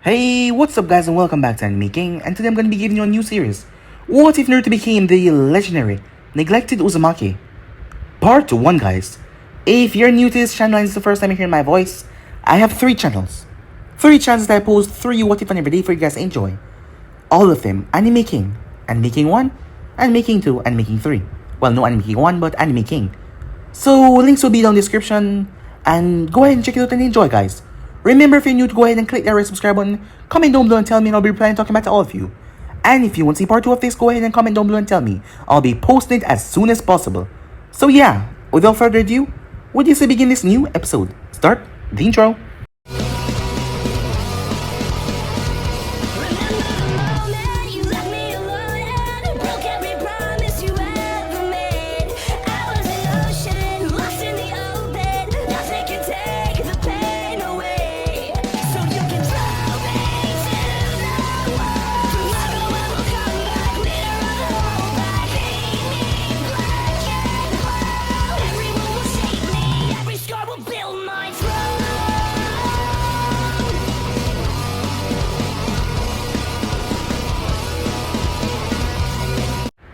Hey, what's up guys and welcome back to Anime King, and today I'm going to be giving you a new series. What if Naruto became the legendary, neglected Uzumaki? Part 1 guys. If you're new to this channel and it's the first time you're hearing my voice, I have 3 channels. 3 channels that I post 3 what if on every day for you guys to enjoy. All of them Anime King, Anime King 1, Anime King 2, Anime King 3. Well, no Anime King 1, but Anime King. So links will be down in the description, and go ahead and check it out and enjoy guys. Remember, if you're new, to go ahead and click that red subscribe button, comment down below and tell me, and I'll be replying and talking back to all of you. And if you want to see part 2 of this, go ahead and comment down below and tell me. I'll be posting it as soon as possible. So yeah, without further ado, would you say begin this new episode? Start the intro.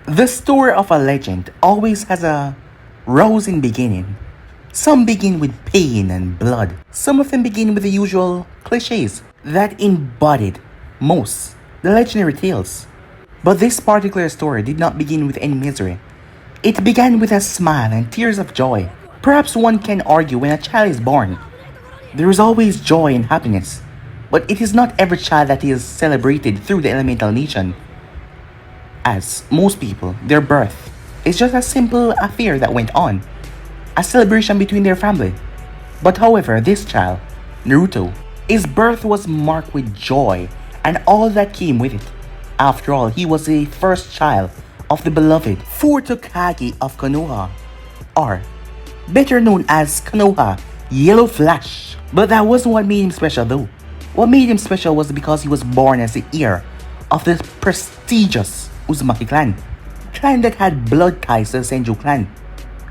The story of a legend always has a rousing beginning. Some begin with pain and blood. Some of them begin with the usual cliches that embodied most the legendary tales. But this particular story did not begin with any misery. It began with a smile and tears of joy. Perhaps one can argue when a child is born, there is always joy and happiness. But it is not every child that is celebrated through the elemental nation. As most people, their birth is just a simple affair that went on, a celebration between their family. But however, this child, Naruto, his birth was marked with joy and all that came with it. After all, he was the first child of the beloved fourth Hokage of Konoha, or better known as Konoha Yellow Flash. But that wasn't what made him special though. What made him special was because he was born as the heir of the prestigious Uzumaki clan that had blood ties to the Senju clan,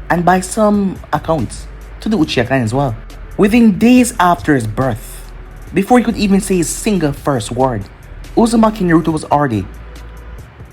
and by some accounts, to the Uchiha clan as well. Within days after his birth, before he could even say his single first word, Uzumaki Naruto was already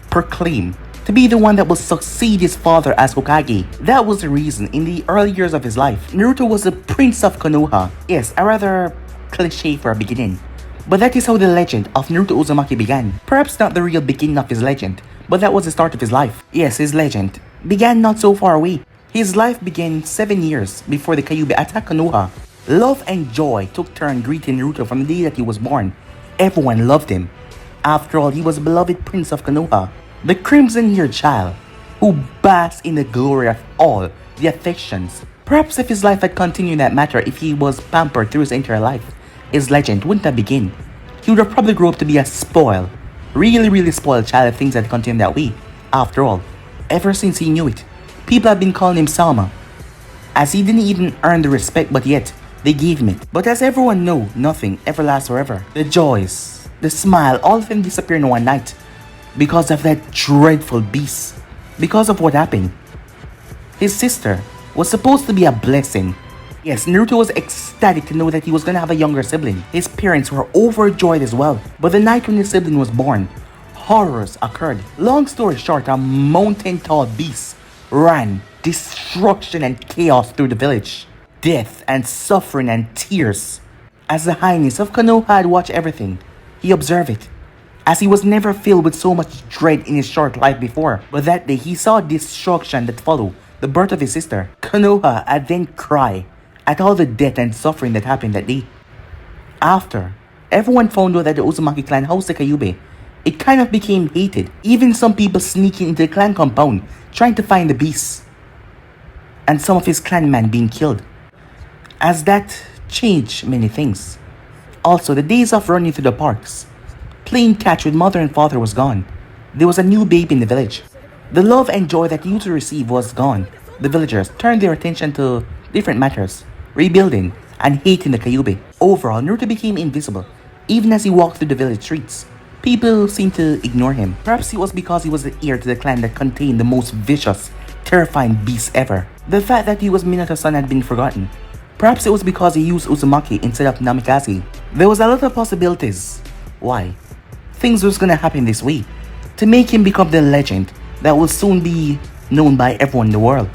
proclaimed to be the one that will succeed his father as Hokage. That was the reason in the early years of his life, Naruto was the Prince of Konoha. Yes, a rather cliche for a beginning. But that is how the legend of Naruto Uzumaki began. Perhaps not the real beginning of his legend, but that was the start of his life. Yes, his legend began not so far away. His life began 7 years before the Kyuubi attacked Konoha. Love and joy took turn greeting Naruto from the day that he was born. Everyone loved him. After all, he was a beloved prince of Konoha, the crimson-haired child who basked in the glory of all the affections. Perhaps if his life had continued in that matter, if he was pampered through his entire life, his legend wouldn't have begun. He would have probably grown up to be a spoiled, really spoiled child if things had continued that way. After all, ever since he knew it, people have been calling him Salma, as he didn't even earn the respect, but yet they gave him it. But as everyone knows, nothing ever lasts forever. The joys, the smile, all of them disappear in one night because of that dreadful beast. Because of what happened. His sister was supposed to be a blessing. Yes, Naruto was ecstatic to know that he was gonna have a younger sibling. His parents were overjoyed as well. But the night when his sibling was born, horrors occurred. Long story short, a mountain-tall beast ran destruction and chaos through the village. Death and suffering and tears. As the Highness of Konoha had watched everything, he observed it, as he was never filled with so much dread in his short life before. But that day, he saw destruction that followed the birth of his sister. Konoha had then cried at all the death and suffering that happened that day. After everyone found out that the Uzumaki clan housed the Kyuubi, it kind of became hated. Even some people sneaking into the clan compound trying to find the beast, and some of his clanmen being killed. As that changed many things. Also, the days of running through the parks, playing catch with mother and father was gone. There was a new baby in the village. The love and joy that he used to receive was gone. The villagers turned their attention to different matters, rebuilding and hating the Kyuubi. Overall, Naruto became invisible. Even as he walked through the village streets, people seemed to ignore him. Perhaps it was because he was the heir to the clan that contained the most vicious, terrifying beast ever. The fact that he was Minato's son had been forgotten. Perhaps it was because he used Uzumaki instead of Namikaze. There was a lot of possibilities Why? Things was gonna happen this way, to make him become the legend that will soon be known by everyone in the world.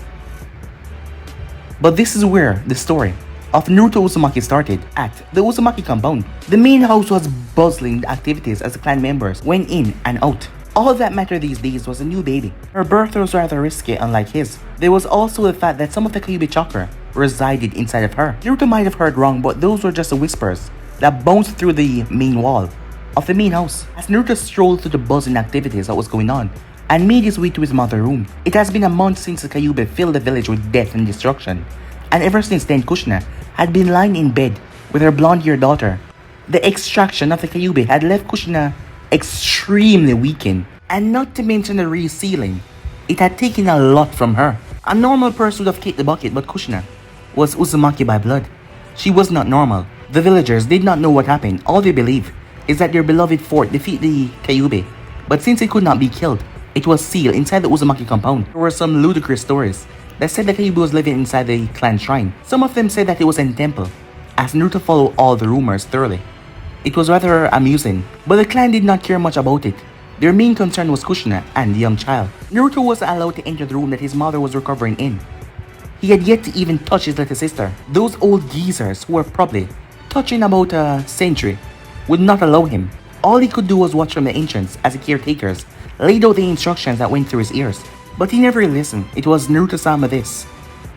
But this is where the story of Naruto Uzumaki started, at the Uzumaki compound. The main house was bustling with activities as the clan members went in and out. All that mattered these days was a new baby. Her birth was rather risky, unlike his. There was also the fact that some of the Kyuubi chakra resided inside of her. Naruto might have heard wrong, but those were just the whispers that bounced through the main wall of the main house. As Naruto strolled through the buzzing activities that was going on and made his way to his mother's room, it has been a month since the Kyuubi filled the village with death and destruction. And ever since then, Kushina had been lying in bed with her blonde-haired daughter. The extraction of the Kyuubi had left Kushina extremely weakened, and not to mention the resealing. It had taken a lot from her. A normal person would have kicked the bucket, but Kushina was Uzumaki by blood. She was not normal. The villagers did not know what happened. All they believe is that their beloved fort defeated the Kyuubi, but since it could not be killed, it was sealed inside the Uzumaki compound. There were some ludicrous stories that said the Kyuubi was living inside the clan shrine. Some of them said that it was in temple, as Naruto followed all the rumors thoroughly. It was rather amusing, but the clan did not care much about it. Their main concern was Kushina and the young child. Naruto was allowed to enter the room that his mother was recovering in. He had yet to even touch his little sister. Those old geezers, who were probably touching about a century, would not allow him. All he could do was watch from the entrance as the caretakers laid out the instructions that went through his ears. But he never listened. It was Naruto-sama this,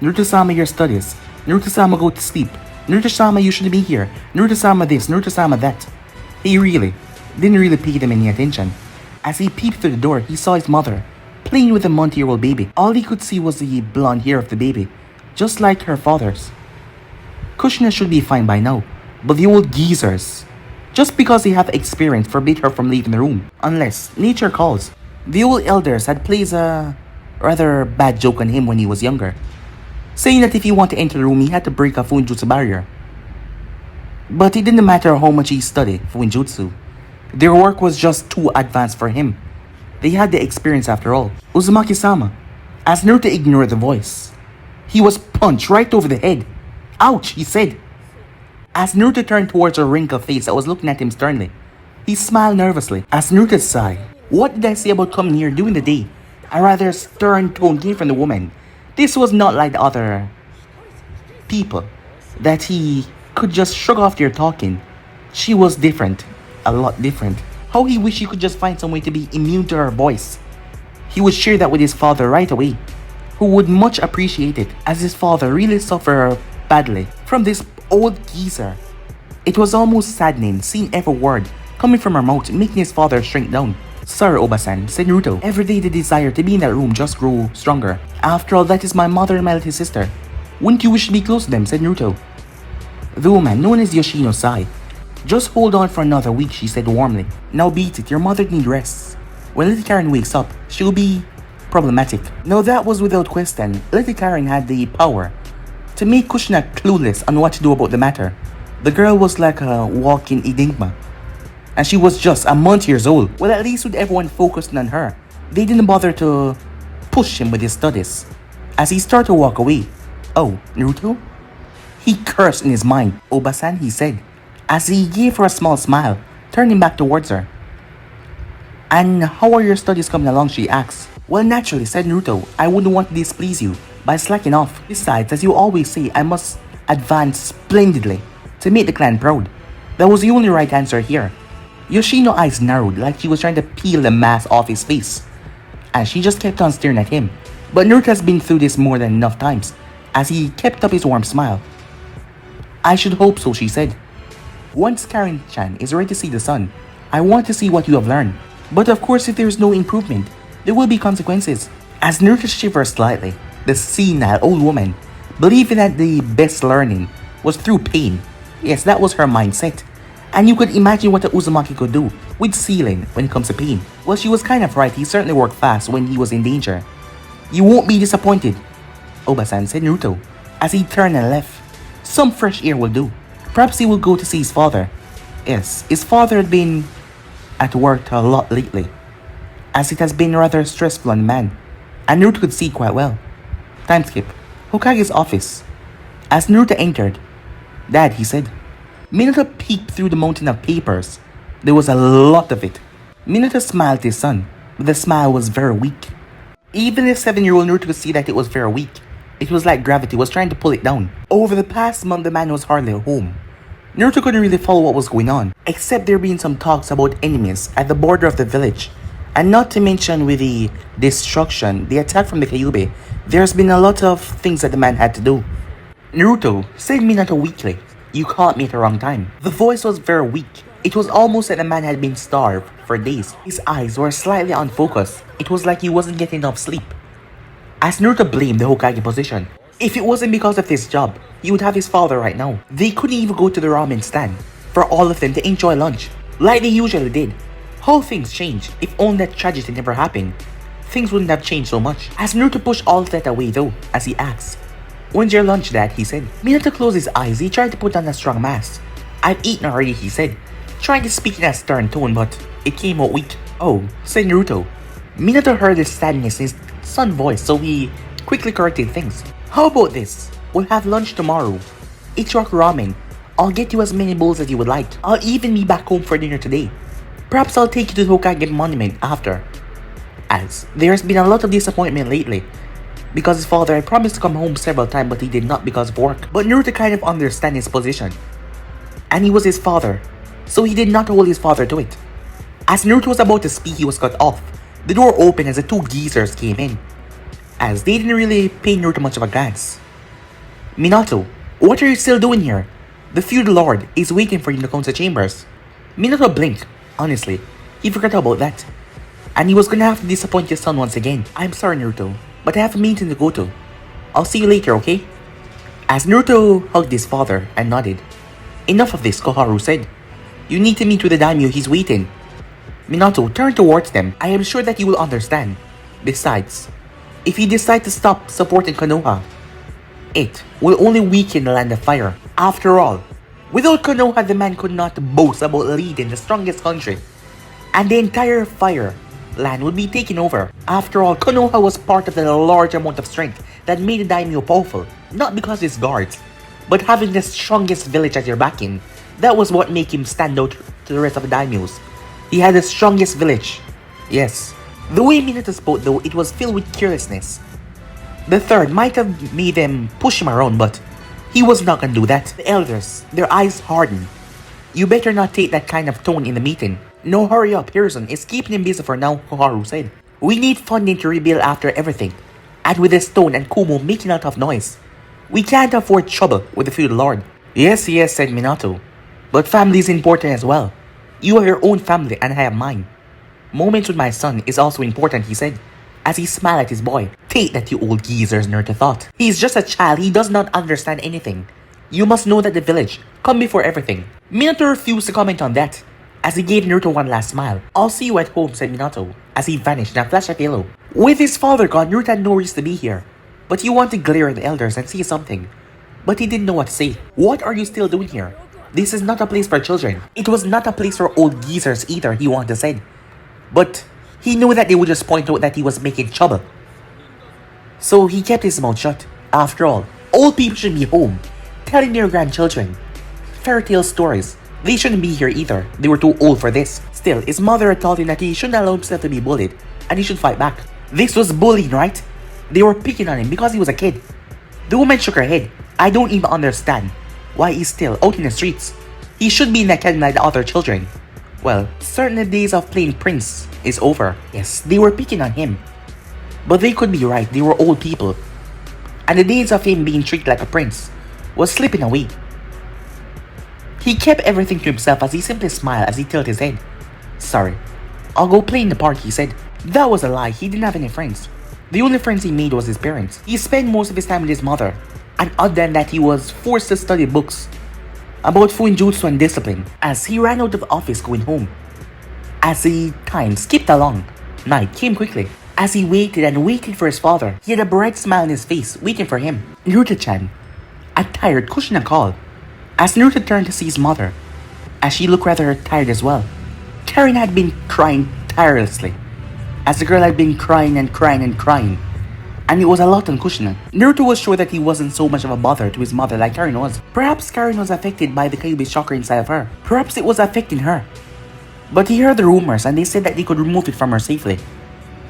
Naruto-sama your studies, Naruto-sama go to sleep, Naruto-sama you should be here, Naruto-sama this, Naruto-sama that. He didn't really pay them any attention. As he peeped through the door, he saw his mother playing with a month-year-old baby. All he could see was the blonde hair of the baby, just like her father's. Kushina should be fine by now, but the old geezers, just because they have experience, forbid her from leaving the room, unless nature calls. The old elders had played a rather bad joke on him when he was younger, saying that if he wanted to enter the room, he had to break a Fuinjutsu barrier. But it didn't matter how much he studied Fuinjutsu. Their work was just too advanced for him. They had the experience after all. Uzumaki-sama. As Naruto ignored the voice, he was punched right over the head. Ouch, he said. As Naruto turned towards a wrinkled face that was looking at him sternly, he smiled nervously. As Naruto sighed, what did I say about coming here during the day? A rather stern tone came from the woman. This was not like the other people that he could just shrug off their talking. She was different. A lot different. How he wished he could just find some way to be immune to her voice. He would share that with his father right away, who would much appreciate it, as his father really suffered badly from this old geezer. It was almost saddening seeing every word coming from her mouth, making his father shrink down. Sorry, Obasan, said Naruto. Every day the desire to be in that room just grew stronger. After all, that is my mother and my little sister. Wouldn't you wish to be close to them, said Naruto. The woman, known as Yoshino, sighed. Just hold on for another week, she said warmly. Now beat it, your mother needs rest. When little Karen wakes up, she'll be problematic. Now that was without question. Little Karen had the power to make Kushina clueless on what to do about the matter. The girl was like a walking enigma, and she was just a month years old. Well, at least with everyone focusing on her, they didn't bother to push him with his studies. As he started to walk away, oh, Naruto? He cursed in his mind. Obasan, he said, as he gave her a small smile, turning back towards her. And how are your studies coming along, she asked. Well, naturally, said Naruto, I wouldn't want to displease you by slacking off. Besides, as you always say, I must advance splendidly to make the clan proud. That was the only right answer here. Yoshino's eyes narrowed like she was trying to peel the mask off his face, and she just kept on staring at him. But Naruto has been through this more than enough times, as he kept up his warm smile. I should hope so, she said. Once Karen-chan is ready to see the sun, I want to see what you have learned. But of course, if there is no improvement, there will be consequences. As Naruto shivered slightly, the senile old woman, believing that the best learning was through pain. Yes, that was her mindset. And you could imagine what the Uzumaki could do with sealing when it comes to pain. Well, she was kind of right. He certainly worked fast when he was in danger. You won't be disappointed, Obasan, said Naruto, as he turned and left. Some fresh air will do. Perhaps he will go to see his father. Yes, his father had been at work a lot lately, as it has been rather stressful on the man, and Naruto could see quite well. Time skip. Hokage's office. As Naruto entered, Dad, he said. Minato peeked through the mountain of papers There was a lot of it. Minato smiled at his son, but the smile was very weak. Even the 7-year-old Naruto could see that it was very weak. It was like gravity was trying to pull it down. Over the past month, the man was hardly at home. Naruto couldn't really follow what was going on, except there being some talks about enemies at the border of the village. And not to mention with the destruction, the attack from the Kyuubi, there's been a lot of things that the man had to do. Naruto, said Minato weakly. You caught me at the wrong time. The voice was very weak. It was almost like the man had been starved for days. His eyes were slightly unfocused. It was like he wasn't getting enough sleep. As Naruto blamed the Hokage position, if it wasn't because of this job, he would have his father right now. They couldn't even go to the ramen stand for all of them to enjoy lunch, like they usually did. How things changed. If only that tragedy never happened, things wouldn't have changed so much. As Naruto pushed all of that away though, as he asked, "When's your lunch, Dad?" he said. Minato closed his eyes. He tried to put on a strong mask. "I've eaten already," he said, trying to speak in a stern tone, but it came out weak. "Oh," said Naruto. Minato heard the sadness in his son's voice, so he quickly corrected things. "How about this? We'll have lunch tomorrow. Ichirock ramen. I'll get you as many bowls as you would like. I'll even be back home for dinner today. Perhaps I'll take you to the Hokage monument after." As there's been a lot of disappointment lately, because his father had promised to come home several times but he did not because of work. But Naruto kind of understand his position. And he was his father, so he did not hold his father to it. As Naruto was about to speak, he was cut off. The door opened as the two geezers came in, as they didn't really pay Naruto much of a glance. "Minato, what are you still doing here? The feudal lord is waiting for you in the council chambers." Minato blinked. Honestly, he forgot about that. And he was gonna have to disappoint his son once again. "I'm sorry, Naruto, but I have a meeting to go to. I'll see you later, okay?" As Naruto hugged his father and nodded. "Enough of this," Koharu said. "You need to meet with the daimyo, he's waiting." Minato turned towards them. "I am sure that you will understand. Besides, if you decide to stop supporting Konoha, it will only weaken the Land of Fire. After all, without Konoha, the man could not boast about leading the strongest country, and the entire fire land would be taken over. After all, Konoha was part of the large amount of strength that made the daimyo powerful, not because of his guards, but having the strongest village as your backing. That was what made him stand out to the rest of the daimyos. He had the strongest village. Yes. The way Minato spoke though, it was filled with carelessness. The third might have made them push him around, but he was not gonna do that. The elders, their eyes hardened. "You better not take that kind of tone in the meeting." "No, hurry up, Harrison is keeping him busy for now," Koharu said. "We need funding to rebuild after everything. And with the stone and Kumo making a lot of noise, we can't afford trouble with the feudal lord." Yes, said Minato. "But family is important as well. You have your own family and I have mine. Moments with my son is also important," he said, as he smiled at his boy. "Take that, you old geezers," Naruto thought. "He's just a child, he does not understand anything. You must know that the village come before everything." Minato refused to comment on that, as he gave Naruto one last smile. "I'll see you at home," said Minato, as he vanished in a flash of yellow. With his father gone, Naruto had no reason to be here, but he wanted to glare at the elders and say something. But he didn't know what to say. "What are you still doing here? This is not a place for children." It was not a place for old geezers either, he wanted to say. But he knew that they would just point out that he was making trouble. So he kept his mouth shut. After all, old people should be home, telling their grandchildren fairy tale stories. They shouldn't be here either. They were too old for this. Still, his mother had told him that he shouldn't allow himself to be bullied, and he should fight back. This was bullying, right? They were picking on him because he was a kid. The woman shook her head. "I don't even understand why he's still out in the streets. He should be in the academy like the other children." Well, certainly the days of playing prince is over. Yes, they were picking on him. But they could be right, they were old people. And the days of him being treated like a prince was slipping away. He kept everything to himself as he simply smiled as he tilted his head. "Sorry, I'll go play in the park," he said. That was a lie, he didn't have any friends. The only friends he made was his parents. He spent most of his time with his mother. And other than that, he was forced to study books about Fuinjutsu and discipline, as he ran out of the office going home. As the time skipped along, night came quickly. As he waited and waited for his father, he had a bright smile on his face, waiting for him. "Naruto-chan." A tired Kushina called, as Naruto turned to see his mother, as she looked rather tired as well. Karen had been crying tirelessly, as the girl had been crying and crying and crying, and it was a lot on Kushina. Naruto was sure that he wasn't so much of a bother to his mother like Karen was. Perhaps Karen was affected by the Kyuubi chakra inside of her. Perhaps it was affecting her. But he heard the rumors and they said that they could remove it from her safely.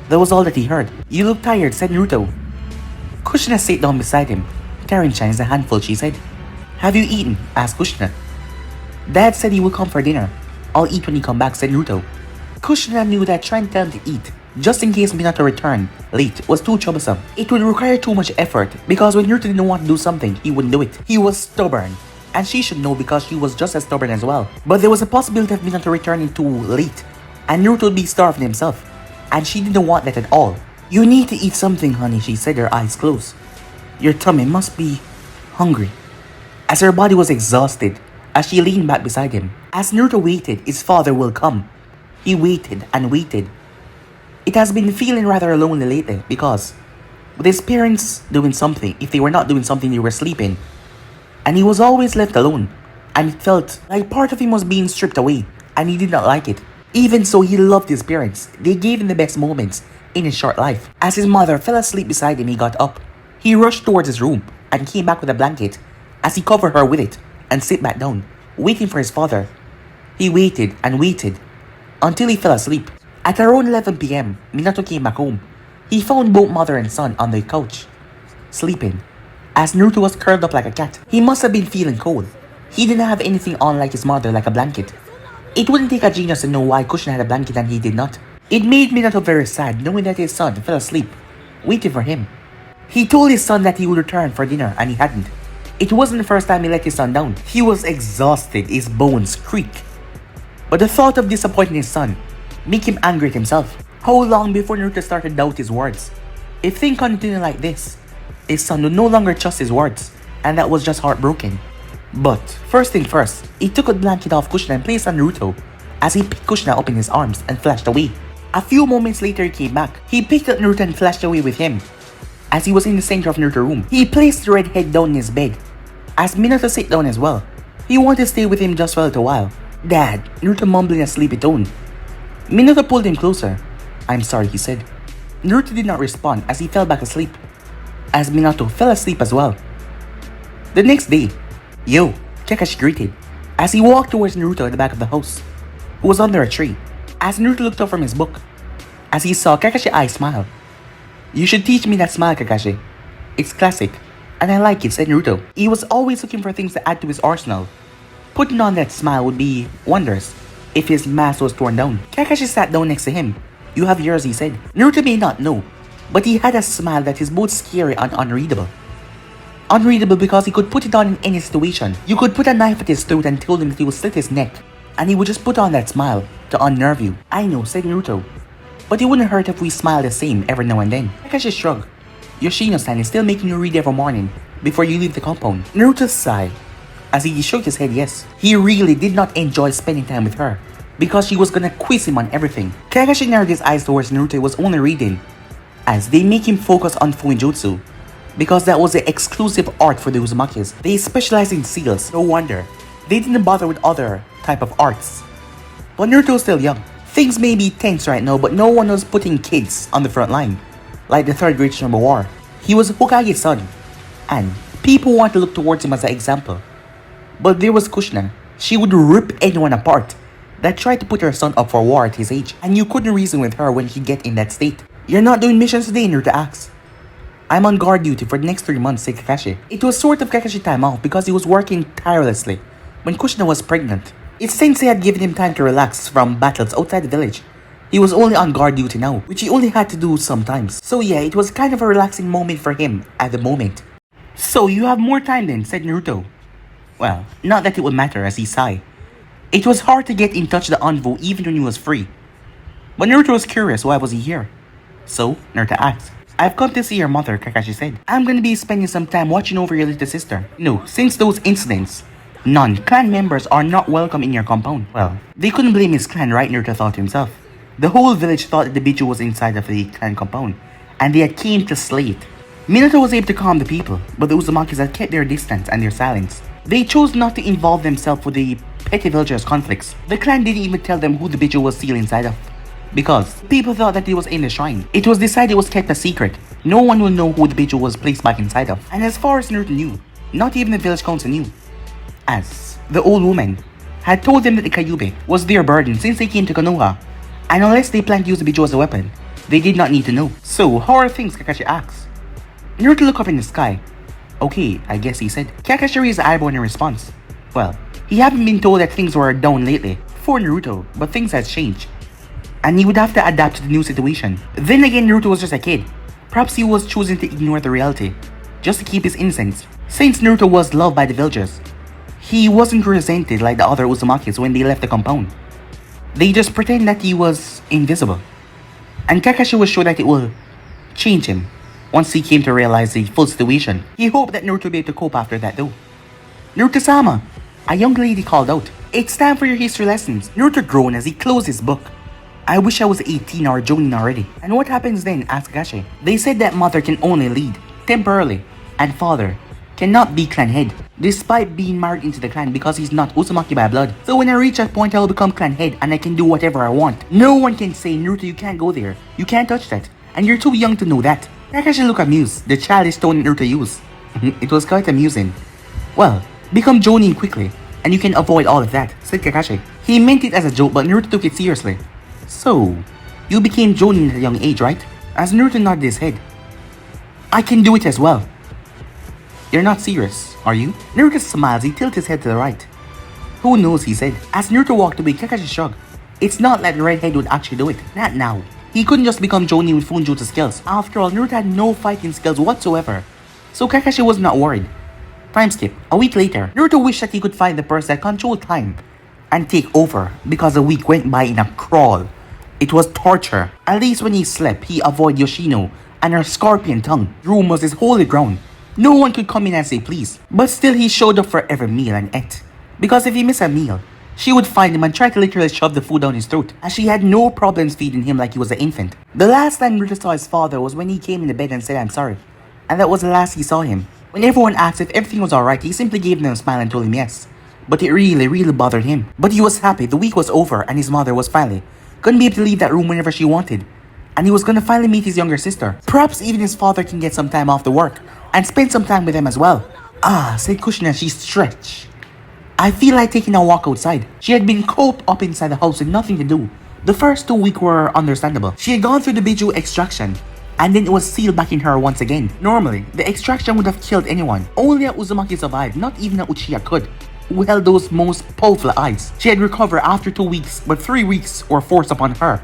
That was all that he heard. You look tired, said Naruto. Kushina sat down beside him. Carrying Shines a handful, she said. Have you eaten? Asked Kushina. Dad said he will come for dinner. I'll eat when he come back, said Naruto. Kushina knew that trying to tell him to eat, just in case Minato returned late, was too troublesome. It would require too much effort, because when Naruto didn't want to do something, he wouldn't do it. He was stubborn. And she should know because she was just as stubborn as well. But there was a possibility of Minato returning too late, and Naruto would be starving himself. And she didn't want that at all. You need to eat something, honey, she said, her eyes closed. Your tummy must be hungry. As her body was exhausted, as she leaned back beside him. As Naruto waited, his father will come. He waited and waited. It has been feeling rather lonely lately because with his parents doing something, if they were not doing something, they were sleeping. And he was always left alone. And it felt like part of him was being stripped away, and he did not like it. Even so, he loved his parents. They gave him the best moments in his short life. As his mother fell asleep beside him, he got up. He rushed towards his room and came back with a blanket as he covered her with it and sat back down, waiting for his father. He waited and waited until he fell asleep. At around 11 p.m., Minato came back home. He found both mother and son on the couch, sleeping, as Naruto was curled up like a cat. He must have been feeling cold. He didn't have anything on like his mother, like a blanket. It wouldn't take a genius to know why Kushina had a blanket and he did not. It made Minato very sad knowing that his son fell asleep, waiting for him. He told his son that he would return for dinner and he hadn't. It wasn't the first time he let his son down. He was exhausted, his bones creaked. But the thought of disappointing his son made him angry at himself. How long before Naruto started to doubt his words? If things continued like this, his son would no longer trust his words, and that was just heartbroken. But first thing first, he took a blanket off Kushina and placed on Naruto as he picked Kushina up in his arms and flashed away. A few moments later he came back. He picked up Naruto and flashed away with him. As he was in the center of Naruto's room, he placed the red head down in his bed. As Minato sat down as well, he wanted to stay with him just for a little while. Dad, Naruto mumbled in a sleepy tone. Minato pulled him closer. I'm sorry, he said. Naruto did not respond as he fell back asleep. As Minato fell asleep as well. The next day, Yo, Kakashi greeted as he walked towards Naruto at the back of the house, who was under a tree. As Naruto looked up from his book, as he saw Kakashi's eyes smile. You should teach me that smile, Kakashi. It's classic, and I like it, said Naruto. He was always looking for things to add to his arsenal. Putting on that smile would be wondrous if his mask was torn down. Kakashi sat down next to him. You have yours, he said. Naruto may not know, but he had a smile that is both scary and unreadable. Unreadable because he could put it on in any situation. You could put a knife at his throat and tell him that he would slit his neck, and he would just put on that smile to unnerve you. I know, said Naruto. But it wouldn't hurt if we smile the same every now and then. Kakashi shrugged. Yoshino-san is still making you read every morning before you leave the compound. Naruto sighed as he shook his head yes. He really did not enjoy spending time with her because she was gonna quiz him on everything. Kakashi narrowed his eyes towards Naruto who was only reading as they make him focus on Fuinjutsu because that was the exclusive art for the Uzumakis. They specialize in seals, no wonder. They didn't bother with other type of arts. But Naruto was still young. Things may be tense right now, but no one was putting kids on the front line, like the Third Great Chernobyl War. He was Hokage's son, and people want to look towards him as an example. But there was Kushina. She would rip anyone apart that tried to put her son up for war at his age, and you couldn't reason with her when she get in that state. You're not doing missions today, Naruto asked. I'm on guard duty for the next 3 months, said Kakashi. It was sort of Kakashi time off because he was working tirelessly when Kushina was pregnant. Its sensei had given him time to relax from battles outside the village. He was only on guard duty now, which he only had to do sometimes. So yeah, it was kind of a relaxing moment for him at the moment. So you have more time then, said Naruto. Well, not that it would matter, as he sighed. It was hard to get in touch with the envoy even when he was free. But Naruto was curious, why was he here? So, Naruto asked. I've come to see your mother, Kakashi said. I'm gonna be spending some time watching over your little sister. No, since those incidents, non-clan members are not welcome in your compound. Well, they couldn't blame his clan, right? Naruto thought to himself. The whole village thought that the Biju was inside of the clan compound, and they had came to slay it. Minato was able to calm the people, but the Uzumakis had kept their distance and their silence. They chose not to involve themselves with the petty villagers' conflicts. The clan didn't even tell them who the Biju was sealed inside of, because people thought that he was in the shrine. It was decided it was kept a secret. No one will know who the Biju was placed back inside of. And as far as Naruto knew, not even the village council knew, as the old woman had told them that the Kyuubi was their burden since they came to Konoha, and unless they planned to use the Bijou as a weapon, they did not need to know. So, how are things, Kakashi asks. Naruto looked up in the sky. Okay, I guess he said. Kakashi raised the eyebrow in response. Well, he hadn't been told that things were down lately for Naruto, but things had changed. And he would have to adapt to the new situation. Then again, Naruto was just a kid. Perhaps he was choosing to ignore the reality, just to keep his innocence. Since Naruto was loved by the villagers, he wasn't resented like the other Uzumakis when they left the compound. They just pretend that he was invisible. And Kakashi was sure that it will change him once he came to realize the full situation. He hoped that Naruto would be able to cope after that though. Naruto-sama, a young lady called out. It's time for your history lessons. Naruto groaned as he closed his book. I wish I was 18 or joining already. And what happens then? Asked Kakashi. They said that mother can only lead, temporarily, and father cannot be clan head, despite being married into the clan because he's not Uzumaki by blood. So when I reach that point, I will become clan head and I can do whatever I want. No one can say, Naruto, you can't go there. You can't touch that. And you're too young to know that. Kakashi looked amused, the childish tone Naruto used. It was quite amusing. Well, become Jonin quickly, and you can avoid all of that, said Kakashi. He meant it as a joke, but Naruto took it seriously. So, you became Jonin at a young age, right? As Naruto nodded his head. I can do it as well. You're not serious, are you? Naruto smiled as he tilted his head to the right. Who knows, he said. As Naruto walked away, Kakashi shrugged. It's not like the redhead would actually do it. Not now. He couldn't just become Jonin with Funjutsu skills. After all, Naruto had no fighting skills whatsoever. So Kakashi was not worried. Time skip. A week later, Naruto wished that he could find the person that controlled time and take over because a week went by in a crawl. It was torture. At least when he slept, he avoided Yoshino and her scorpion tongue. The room was his holy ground. No one could come in and say please. But still he showed up for every meal and ate. Because if he missed a meal, she would find him and try to literally shove the food down his throat, as she had no problems feeding him like he was an infant. The last time Naruto saw his father was when he came in the bed and said I'm sorry. And that was the last he saw him. When everyone asked if everything was alright, he simply gave them a smile and told him yes. But it really bothered him. But he was happy, the week was over and his mother was finally gonna be able to leave that room whenever she wanted. And he was gonna finally meet his younger sister. Perhaps even his father can get some time off the work and spend some time with them as well. Ah, said Kushina as she stretched. I feel like taking a walk outside. She had been cooped up inside the house with nothing to do. The first 2 weeks were understandable. She had gone through the Bijou extraction, and then it was sealed back in her once again. Normally, the extraction would have killed anyone. Only a Uzumaki survived, not even a Uchiha could, who held those most powerful eyes. She had recovered after 2 weeks, but 3 weeks were forced upon her,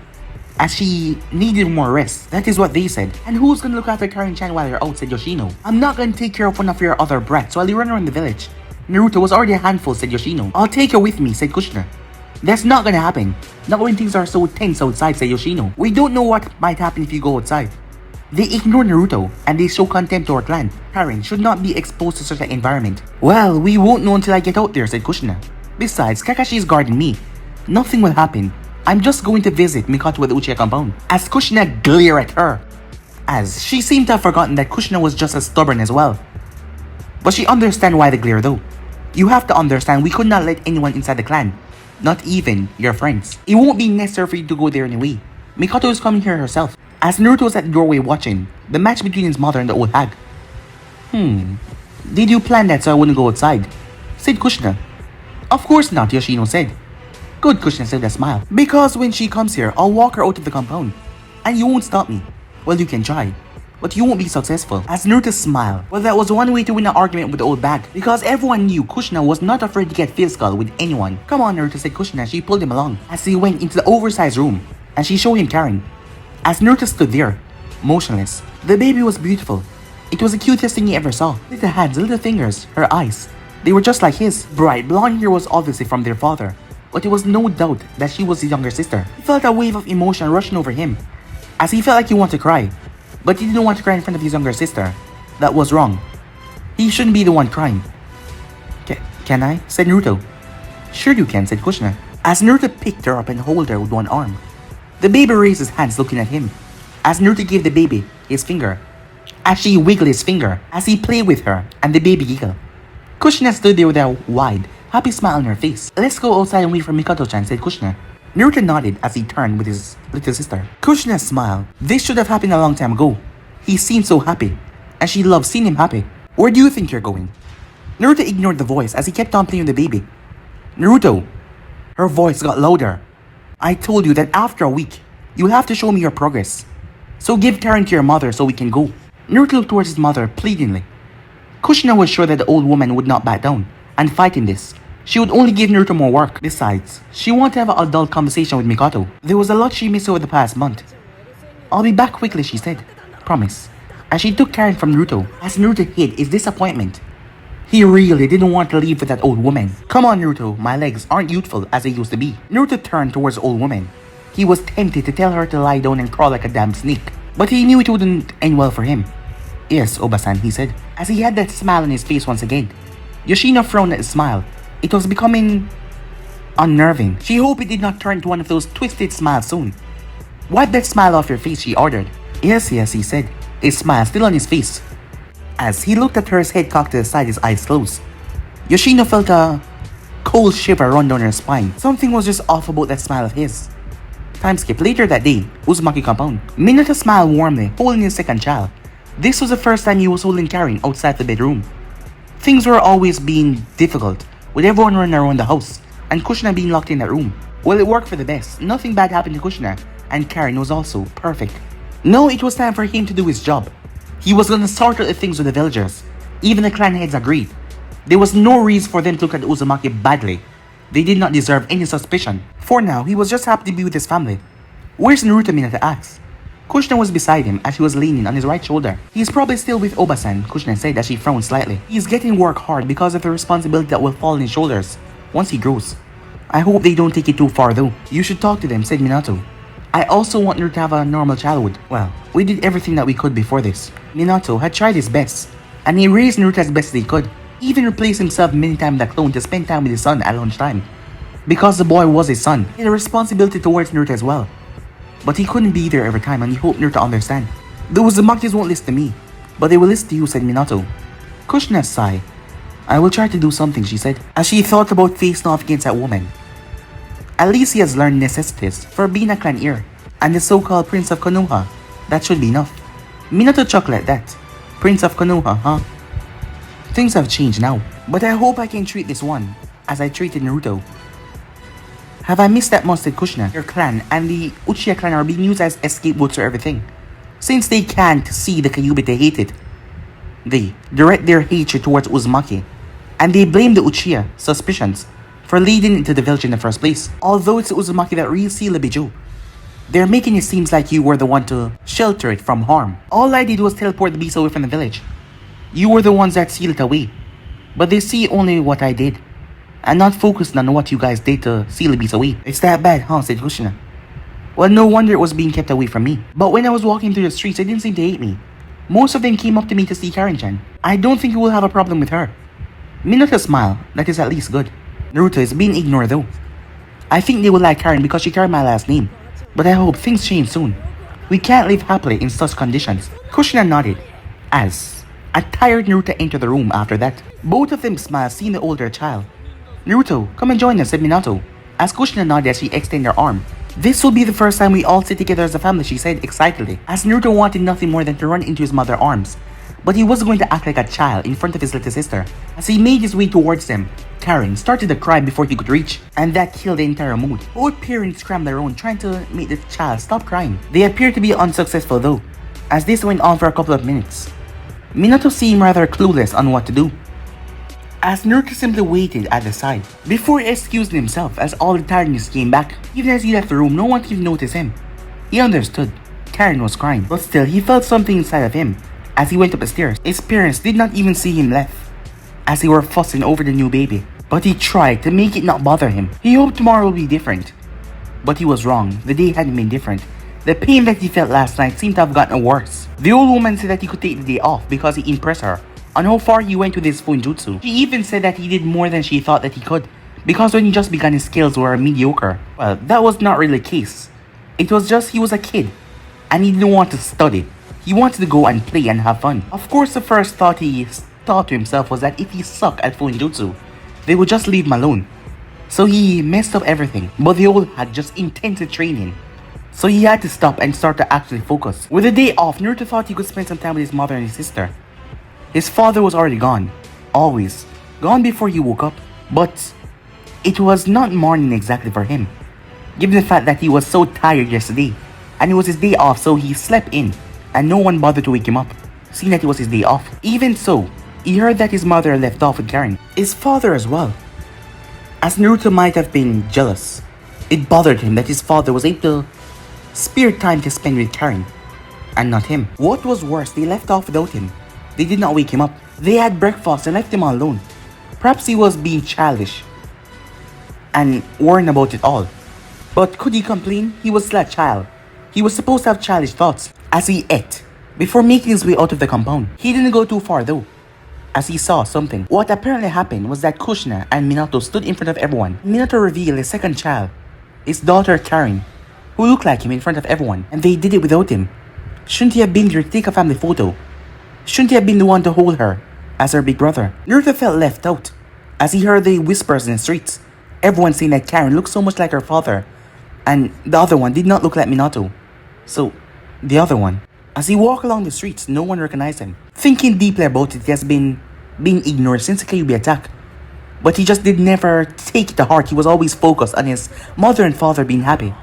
as she needed more rest. That is what they said. And who's gonna look after Karen-chan while you're out, said Yoshino. I'm not gonna take care of one of your other brats while you run around the village. Naruto was already a handful, said Yoshino. I'll take her with me, said Kushina. That's not gonna happen. Not when things are so tense outside, said Yoshino. We don't know what might happen if you go outside. They ignore Naruto, and they show contempt to our clan. Karen should not be exposed to such an environment. Well, we won't know until I get out there, said Kushina. Besides, Kakashi is guarding me. Nothing will happen. I'm just going to visit Mikoto at the Uchiha compound. As Kushina glared at her, as she seemed to have forgotten that Kushina was just as stubborn as well. But she understand why the glare though. You have to understand we could not let anyone inside the clan. Not even your friends. It won't be necessary for you to go there anyway. Mikoto is coming here herself. As Naruto was at the doorway watching the match between his mother and the old hag. Did you plan that so I wouldn't go outside? Said Kushina. Of course not, Yoshino said. Good, Kushina said with a smile. Because when she comes here, I'll walk her out of the compound. And you won't stop me. Well, you can try. But you won't be successful. As Naruto smiled. Well, that was one way to win an argument with the old bag. Because everyone knew Kushina was not afraid to get physical with anyone. Come on, Naruto, said Kushina as she pulled him along. As he went into the oversized room. And she showed him Karen. As Naruto stood there, motionless. The baby was beautiful. It was the cutest thing he ever saw. Little hands, little fingers, her eyes. They were just like his. Bright blonde hair was obviously from their father. But there was no doubt that she was his younger sister. He felt a wave of emotion rushing over him. As he felt like he wanted to cry. But he didn't want to cry in front of his younger sister. That was wrong. He shouldn't be the one crying. Can I? Said Naruto. Sure you can, said Kushina. As Naruto picked her up and held her with one arm. The baby raised his hands looking at him. As Naruto gave the baby his finger. As she wiggled his finger. As he played with her and the baby giggled. Kushina stood there with a wide, happy smile on her face. Let's go outside and wait for Mikoto-chan, said Kushina. Naruto nodded as he turned with his little sister. Kushina smiled. This should have happened a long time ago. He seemed so happy, and she loved seeing him happy. Where do you think you're going? Naruto ignored the voice as he kept on playing with the baby. Naruto, Her voice got louder. I told you that after a week, you'll have to show me your progress. So give Karen to your mother so we can go. Naruto looked towards his mother pleadingly. Kushina was sure that the old woman would not back down and fight in this. She would only give Naruto more work. Besides, she wanted to have an adult conversation with Mikoto. There was a lot she missed over the past month. I'll be back quickly, she said. Promise. As she took Karen from Naruto, as Naruto hid his disappointment. He really didn't want to leave with that old woman. Come on, Naruto, my legs aren't youthful as they used to be. Naruto turned towards the old woman. He was tempted to tell her to lie down and crawl like a damn snake. But he knew it wouldn't end well for him. Yes, Oba-san, he said, as he had that smile on his face once again. Yoshino frowned at the smile. It was becoming unnerving. She hoped it did not turn to one of those twisted smiles soon. Wipe that smile off your face, she ordered. Yes, he said, his smile still on his face. As he looked at her, his head cocked to the side, his eyes closed. Yoshino felt a cold shiver run down her spine. Something was just off about that smile of his. Time skip. Later that day, Uzumaki compound. Minato smiled warmly, holding his second child. This was the first time he was holding Karen outside the bedroom. Things were always being difficult, with everyone running around the house, and Kushina being locked in that room. Well, it worked for the best. Nothing bad happened to Kushina, and Karen was also perfect. No, it was time for him to do his job. He was gonna sort out the things with the villagers. Even the clan heads agreed. There was no reason for them to look at Uzumaki badly. They did not deserve any suspicion. For now, he was just happy to be with his family. Where's Naruto, Minato asked. Kushina was beside him as he was leaning on his right shoulder. He's probably still with Oba-san, Kushina said as she frowned slightly. He's getting work hard because of the responsibility that will fall on his shoulders once he grows. I hope they don't take it too far though. You should talk to them, said Minato. I also want Naruto to have a normal childhood. Well, we did everything that we could before this. Minato had tried his best, and he raised Naruto as best as he could. He even replaced himself many times with a clone to spend time with his son at lunchtime. Because the boy was his son, he had a responsibility towards Naruto as well. But he couldn't be there every time, and he hoped Naruto understand. The Uzumakis won't listen to me, but they will listen to you, said Minato. Kushina sighed. I will try to do something, she said, as she thought about facing off against that woman. At least he has learned necessities for being a clan heir, and the so-called Prince of Konoha. That should be enough. Minato chuckled at that. Prince of Konoha, huh? Things have changed now, but I hope I can treat this one as I treated Naruto. Have I missed that much, said Kushina? Your clan and the Uchiha clan are being used as scapegoats for everything. Since they can't see the Kyuubi they hated, they direct their hatred towards Uzumaki, and they blame the Uchiha suspicions for leading into the village in the first place. Although it's Uzumaki that really sealed the Biju, they're making it seem like you were the one to shelter it from harm. All I did was teleport the beast away from the village. You were the ones that sealed it away, but they see only what I did, and not focused on what you guys did to seal the beast away. It's that bad, huh, said Kushina. Well, no wonder it was being kept away from me. But when I was walking through the streets, they didn't seem to hate me. Most of them came up to me to see Karen-chan. I don't think you will have a problem with her. Minato smiled. That is at least good. Naruto is being ignored though. I think they will like Karen because she carried my last name. But I hope things change soon. We can't live happily in such conditions. Kushina nodded as a tired Naruto entered the room after that. Both of them smiled seeing the older child. Naruto, come and join us, said Minato, as Kushina nodded as she extended her arm. This will be the first time we all sit together as a family, she said excitedly, as Naruto wanted nothing more than to run into his mother's arms. But he wasn't going to act like a child in front of his little sister. As he made his way towards them, Karen started to cry before he could reach, and that killed the entire mood. Both parents scrambled around trying to make the child stop crying. They appeared to be unsuccessful though, as this went on for a couple of minutes. Minato seemed rather clueless on what to do, as Naruto simply waited at the side, before excusing himself as all the tiredness came back. Even as he left the room, no one could notice him. He understood. Karen was crying, but still he felt something inside of him. As he went up the stairs, his parents did not even see him left, as they were fussing over the new baby. But he tried to make it not bother him. He hoped tomorrow would be different. But he was wrong. The day hadn't been different. The pain that he felt last night seemed to have gotten worse. The old woman said that he could take the day off because he impressed her on how far he went with his Funjutsu. She even said that he did more than she thought that he could, because when he just began, his skills were mediocre. Well, that was not really the case. It was just he was a kid, and he didn't want to study. He wanted to go and play and have fun. Of course, the first thought he thought to himself was that if he sucked at Funjutsu, they would just leave him alone. So he messed up everything, but they all had just intensive training. So he had to stop and start to actually focus. With the day off, Naruto thought he could spend some time with his mother and his sister. His father was already gone. Always. Gone before he woke up. But It was not morning exactly for him, given the fact that he was so tired yesterday, and it was his day off, so he slept in, and no one bothered to wake him up, seeing that it was his day off. Even so, he heard that his mother left off with Karen, his father as well. As Naruto might have been jealous, it bothered him that his father was able to spare time to spend with Karen, and not him. What was worse, they left off without him. They did not wake him up. They had breakfast and left him all alone. Perhaps he was being childish and worrying about it all. But could he complain? He was still a child. He was supposed to have childish thoughts as he ate before making his way out of the compound. He didn't go too far though, as he saw something. What apparently happened was that Kushina and Minato stood in front of everyone. Minato revealed his second child, his daughter Karen, who looked like him in front of everyone, and they did it without him. Shouldn't he have been there to take a family photo? Shouldn't he have been the one to hold her as her big brother? Naruto felt left out as he heard the whispers in the streets. Everyone saying that Karen looked so much like her father, and the other one did not look like Minato. So, the other one. As he walked along the streets, no one recognized him. Thinking deeply about it, he has been being ignored since the Kyuubi attack. But he just did never take it to heart. He was always focused on his mother and father being happy,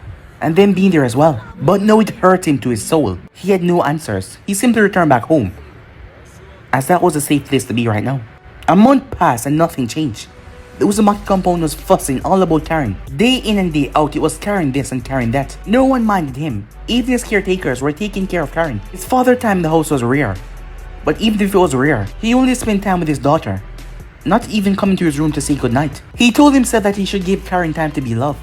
and them being there as well. But no, it hurt him to his soul. He had no answers. He simply returned back home, as that was a safe place to be right now. A month passed and nothing changed. The Uzumaki compound was fussing all about Karen. Day in and day out, it was Karen this and Karen that. No one minded him. Even his caretakers were taking care of Karen. His father time in the house was rare. But even if it was rare, he only spent time with his daughter, not even coming to his room to say goodnight. He told himself that he should give Karen time to be loved.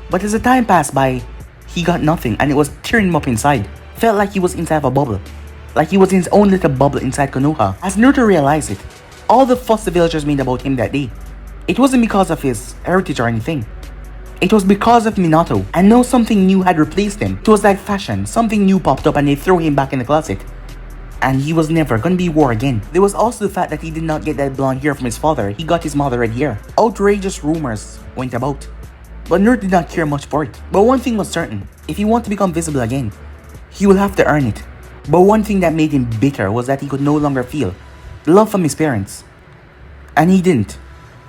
But as the time passed by, he got nothing, and it was tearing him up inside. Felt like he was inside of a bubble. Like he was in his own little bubble inside Konoha. As Naruto realized it, all the fuss the villagers made about him that day, it wasn't because of his heritage or anything. It was because of Minato. And now something new had replaced him. It was like fashion. Something new popped up and they threw him back in the closet. And he was never gonna be wore again. There was also the fact that he did not get that blonde hair from his father. He got his mother red hair. Outrageous rumors went about, but Naruto did not care much for it. But one thing was certain. If he wanted to become visible again, he will have to earn it. But one thing that made him bitter was that he could no longer feel the love from his parents. And he didn't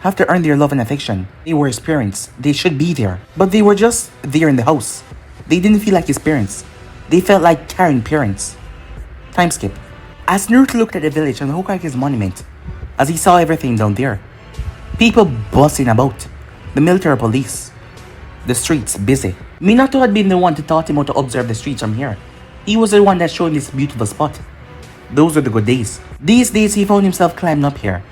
have to earn their love and affection. They were his parents. They should be there. But they were just there in the house. They didn't feel like his parents. They felt like Karen parents. Time skip. As Naruto looked at the village and Hokage's monument, as he saw everything down there, people buzzing about, the military police, the streets busy. Minato had been the one to taught him how to observe the streets from here. He was the one that showed him this beautiful spot. Those were the good days. These days he found himself climbing up here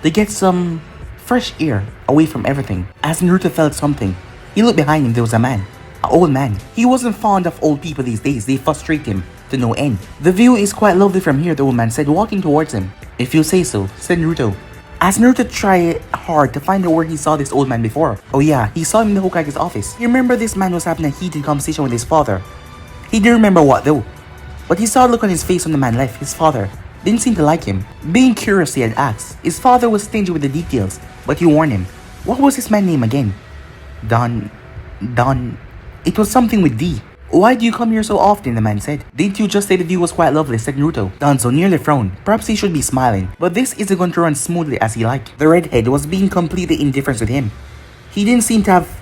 to get some fresh air away from everything. As Naruto felt something, he looked behind him. There was a man, an old man. He wasn't fond of old people these days. They frustrate him to no end. The view is quite lovely from here, the old man said, walking towards him. If you say so, said Naruto. As Naruto tried hard to find out where he saw this old man before. Oh yeah, he saw him in the Hokage's office. He remembered this man was having a heated conversation with his father. He didn't remember what though, but he saw a look on his face when the man left. His father didn't seem to like him. Being curious, he had asked. His father was stingy with the details, but he warned him. What was his man's name again? Don. It was something with D. Why do you come here so often? The man said. Didn't you just say the view was quite lovely? Said Naruto. Danzo nearly frowned. Perhaps he should be smiling, but this isn't going to run smoothly as he liked. The redhead was being completely indifferent with him. He didn't seem to have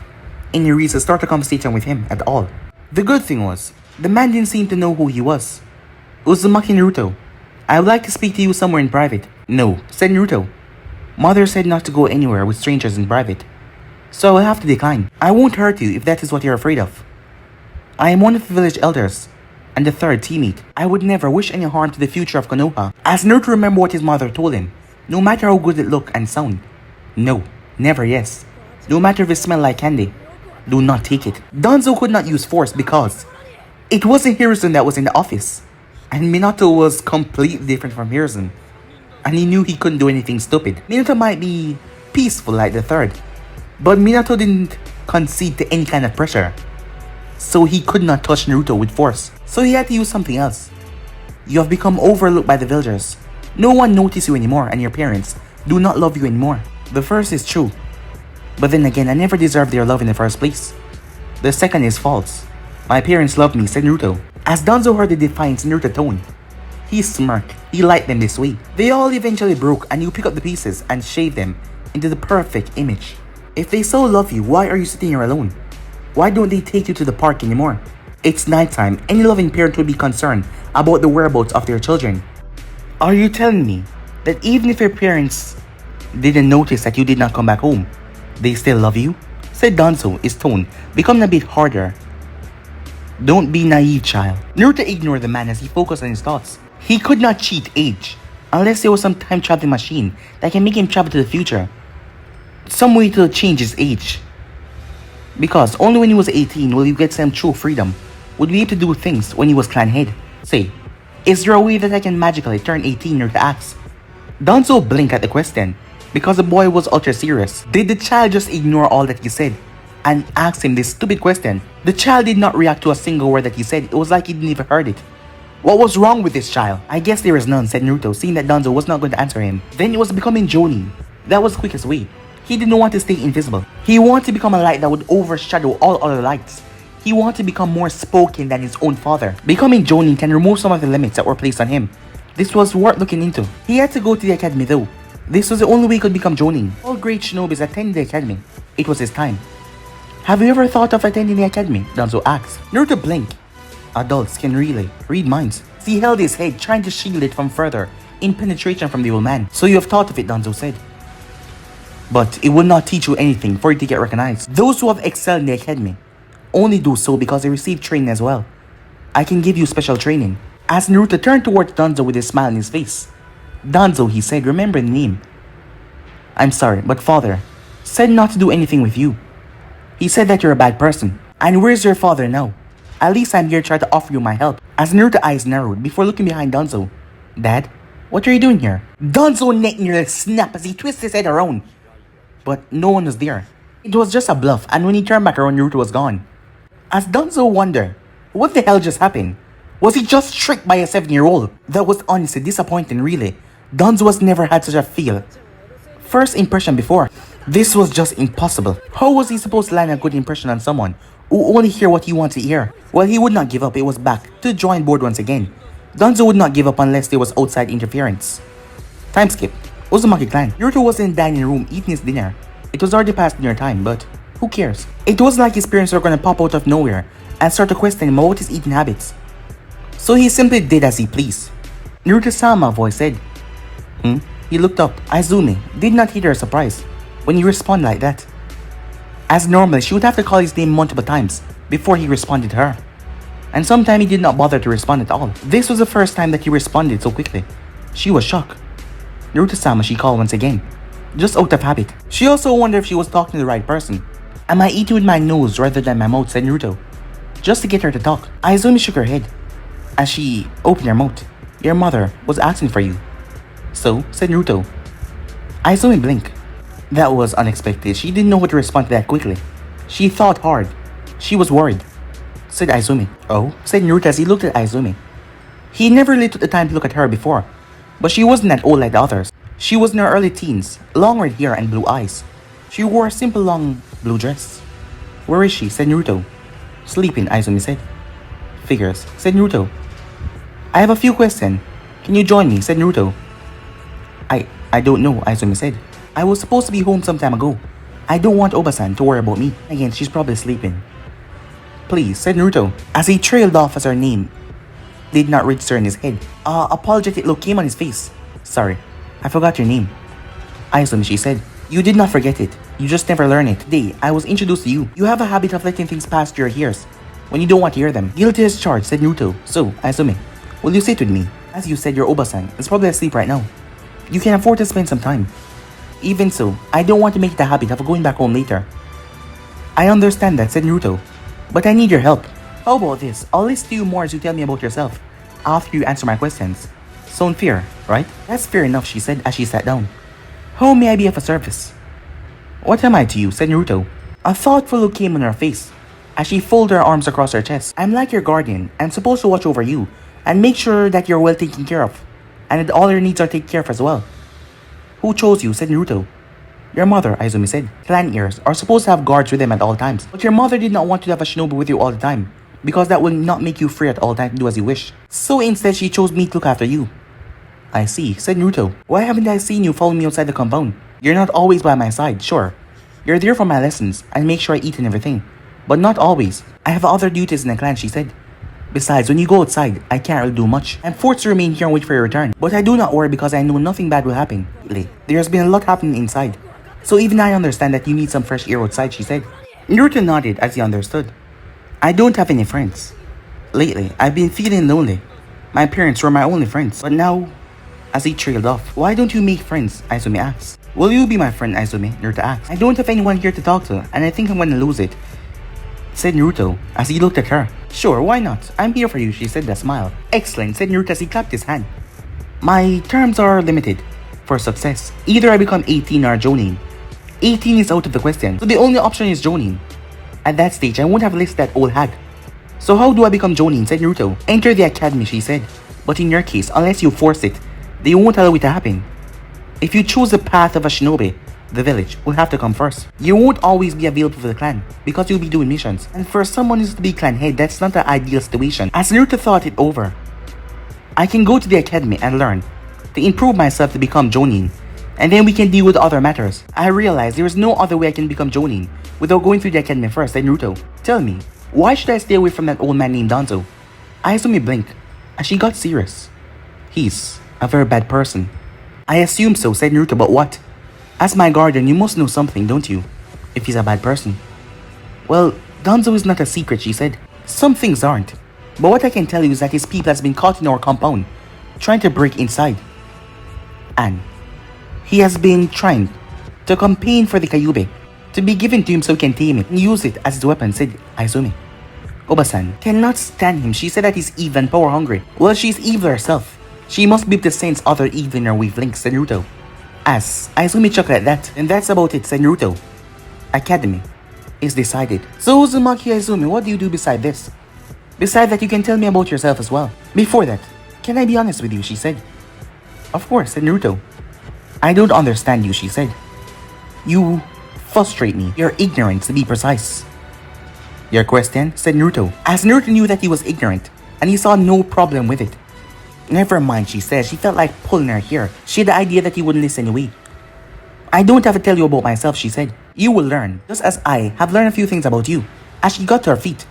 any reason to start a conversation with him at all. The good thing was, the man didn't seem to know who he was. Uzumaki Naruto. I would like to speak to you somewhere in private. No, said Naruto. Mother said not to go anywhere with strangers in private, so I'll have to decline. I won't hurt you if that is what you're afraid of. I am one of the village elders, and the third teammate. I would never wish any harm to the future of Konoha. As Naruto remembered what his mother told him, no matter how good it look and sound, no, never yes. No matter if it smell like candy, do not take it. Danzo could not use force because it wasn't Hiruzen that was in the office, and Minato was completely different from Hiruzen, and he knew he couldn't do anything stupid. Minato might be peaceful like the third, but Minato didn't concede to any kind of pressure, so he could not touch Naruto with force. So he had to use something else. You have become overlooked by the villagers. No one notices you anymore, and your parents do not love you anymore. The first is true, but then again, I never deserved their love in the first place. The second is false. My parents love me, said Naruto. As Danzo heard the defiance in Naruto's tone, he smirked. He liked them this way. They all eventually broke, and you pick up the pieces and shave them into the perfect image. If they so love you, why are you sitting here alone? Why don't they take you to the park anymore? It's nighttime. Any loving parent would be concerned about the whereabouts of their children. Are you telling me that even if your parents didn't notice that you did not come back home, they still love you? Said Danzo, his tone becoming a bit harder. Don't be naive, child. Naruto ignored the man as he focused on his thoughts. He could not cheat age, unless there was some time traveling machine that can make him travel to the future. Some way to change his age. Because only when he was 18 will you get some true freedom. Would be able to do things when he was clan head. Say, is there a way that I can magically turn 18 or to ask? Danzo blinked at the question, because the boy was ultra serious. Did the child just ignore all that he said and ask him this stupid question? The child did not react to a single word that he said. It was like he didn't even heard it. What was wrong with this child? I guess there is none, said Naruto, seeing that Danzo was not going to answer him. Then it was becoming Jonin. That was the quickest way. He didn't want to stay invisible. He wanted to become a light that would overshadow all other lights. He wanted to become more spoken than his own father. Becoming Jonin can remove some of the limits that were placed on him. This was worth looking into. He had to go to the academy though. This was the only way he could become Jonin. All great shinobis attended the academy. It was his time. Have you ever thought of attending the academy? Danzo asked. Naruto blinked. Adults can really read minds. He held his head, trying to shield it from further penetration from the old man. So you have thought of it, Danzo said. But it will not teach you anything for you to get recognized. Those who have excelled in the academy only do so because they received training as well. I can give you special training. As Naruto turned towards Danzo with a smile on his face. Danzo, he said, remember the name. I'm sorry, but father said not to do anything with you. He said that you're a bad person. And where's your father now? At least I'm here to try to offer you my help. As Naruto's eyes narrowed before looking behind Danzo. Dad, what are you doing here? Danzo neck nearly snapped as he twisted his head around. But no one was there. It was just a bluff, and when he turned back around, Naruto was gone. As Danzo wondered, what the hell just happened? Was he just tricked by a 7-year-old? That was honestly disappointing, really. Danzo has never had such a first impression before. This was just impossible. How was he supposed to land a good impression on someone who only hear what he wanted to hear? Well, he would not give up. It was back to the drawing board once again. Danzo would not give up unless there was outside interference. Time skip. Uzumaki clan. Naruto was in the dining room eating his dinner. It was already past dinner time, but who cares? It wasn't like his parents were gonna pop out of nowhere and start to question him about his eating habits. So he simply did as he pleased. Naruto-sama, voice said. He looked up. Izumi did not heed her surprise when he responded like that. As normally, she would have to call his name multiple times before he responded to her. And sometimes he did not bother to respond at all. This was the first time that he responded so quickly. She was shocked. Naruto-sama, she called once again, just out of habit. She also wondered if she was talking to the right person. Am I eating with my nose rather than my mouth, said Naruto, just to get her to talk. Izumi shook her head as she opened her mouth. Your mother was asking for you. So, said Naruto. Izumi blinked. That was unexpected. She didn't know what to respond to that quickly. She thought hard. She was worried, said Izumi. Oh, said Naruto as he looked at Izumi. He never really took the time to look at her before. But she wasn't that old like the others. She was in her early teens, long red hair and blue eyes. She wore a simple long blue dress. Where is she? Said Naruto. Sleeping, Izumi said. Figures, said Naruto. I have a few questions. Can you join me? Said Naruto. I don't know, Izumi said. I was supposed to be home some time ago. I don't want Oba-san to worry about me. Again, she's probably sleeping. Please, said Naruto, as he trailed off as her name did not register in his head. Apologetic look came on his face. Sorry, I forgot your name. Izumi, she said. You did not forget it. You just never learn it. Today, I was introduced to you. You have a habit of letting things pass through your ears when you don't want to hear them. Guilty as charged, said Naruto. So, Izumi, will you sit with me? As you said, your Oba-san is probably asleep right now. You can afford to spend some time. Even so, I don't want to make it a habit of going back home later. I understand that, said Naruto, but I need your help. How about this? I'll listen to you more as you tell me about yourself after you answer my questions. Sound fair, right? That's fair enough, she said as she sat down. How may I be of a service? What am I to you? Said Naruto. A thoughtful look came on her face as she folded her arms across her chest. I'm like your guardian. I'm supposed to watch over you and make sure that you're well taken care of and that all your needs are taken care of as well. Who chose you? Said Naruto. Your mother, Izumi said. Clan heirs are supposed to have guards with them at all times. But your mother did not want you to have a shinobi with you all the time, because that will not make you free at all times to do as you wish. So instead, she chose me to look after you. I see, said Naruto. Why haven't I seen you follow me outside the compound? You're not always by my side, sure. You're there for my lessons and make sure I eat and everything. But not always. I have other duties in the clan, she said. Besides, when you go outside, I can't really do much. I'm forced to remain here and wait for your return. But I do not worry because I know nothing bad will happen. Lately, there's been a lot happening inside. So even I understand that you need some fresh air outside, she said. Naruto nodded as he understood. I don't have any friends. Lately, I've been feeling lonely. My parents were my only friends. But now, as he trailed off, why don't you make friends? Izumi asked. Will you be my friend, Izumi? Naruto asked. I don't have anyone here to talk to, and I think I'm gonna lose it, said Naruto as he looked at her. Sure, why not? I'm here for you, she said with a smile. Excellent, said Naruto as he clapped his hand. My terms are limited for success. Either I become 18 or Jonin. 18 is out of the question, so the only option is Jonin. At that stage, I won't have listed that old hag. So how do I become Jonin, said Naruto. Enter the academy, she said. But in your case, unless you force it, they won't allow it to happen. If you choose the path of a shinobi, the village will have to come first. You won't always be available for the clan because you'll be doing missions. And for someone who's to be clan head, that's not the ideal situation. As Naruto thought it over, I can go to the academy and learn to improve myself to become Jonin, and then we can deal with other matters. I realized there is no other way I can become Jonin without going through the academy first, said Naruto. Tell me, why should I stay away from that old man named Danzo? Izumi blinked as she got serious. He's a very bad person. I assume so, said Naruto, but what? As my guardian, you must know something, don't you? If he's a bad person. Well, Danzo is not a secret, she said. Some things aren't. But what I can tell you is that his people has been caught in our compound, trying to break inside. And he has been trying to campaign for the Kyuubi to be given to him so he can tame it and use it as his weapon, said Izumi. Obasan cannot stand him. She said that he's evil and power hungry. Well, she's evil herself. She must be able to sense other evil in her wavelengths, said Naruto. As Izumi chuckled at that, and that's about it, said Naruto. Academy is decided. So Uzumaki Izumi, what do you do beside this? Beside that, you can tell me about yourself as well. Before that, can I be honest with you, she said. Of course, said Naruto. I don't understand you, she said. You frustrate me. You're ignorant, to be precise. Your question, said Naruto, as Naruto knew that he was ignorant, and he saw no problem with it. Never mind, she said. She felt like pulling her hair. She had the idea that he wouldn't listen anyway. I don't have to tell you about myself, she said. You will learn, just as I have learned a few things about you. As she got to her feet.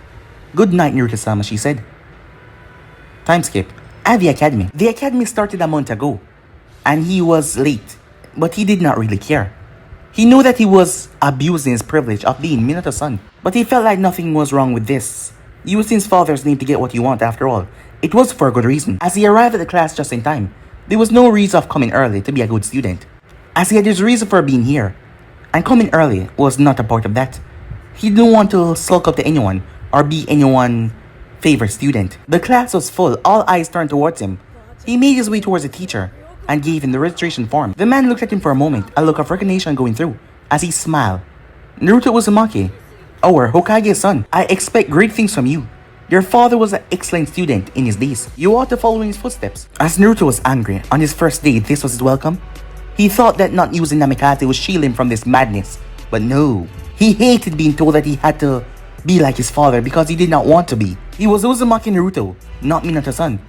Good night, Naruto-sama, she said. Time skip. At the academy. The academy started a month ago, and he was late, but he did not really care. He knew that he was abusing his privilege of being Minato's son, but he felt like nothing was wrong with this. Using his father's name to get what you want after all. It was for a good reason. As he arrived at the class just in time, there was no reason of coming early to be a good student. As he had his reason for being here, and coming early was not a part of that. He didn't want to sulk up to anyone or be anyone's favorite student. The class was full, all eyes turned towards him. He made his way towards the teacher and gave him the registration form. The man looked at him for a moment, a look of recognition going through, as he smiled. Naruto Uzumaki, our Hokage's son, I expect great things from you. Your father was an excellent student in his days. You ought to follow in his footsteps. As Naruto was angry, on his first day this was his welcome. He thought that not using Namikaze would shield him from this madness. But no. He hated being told that he had to be like his father because he did not want to be. He was Uzumaki Naruto, not Minato's son.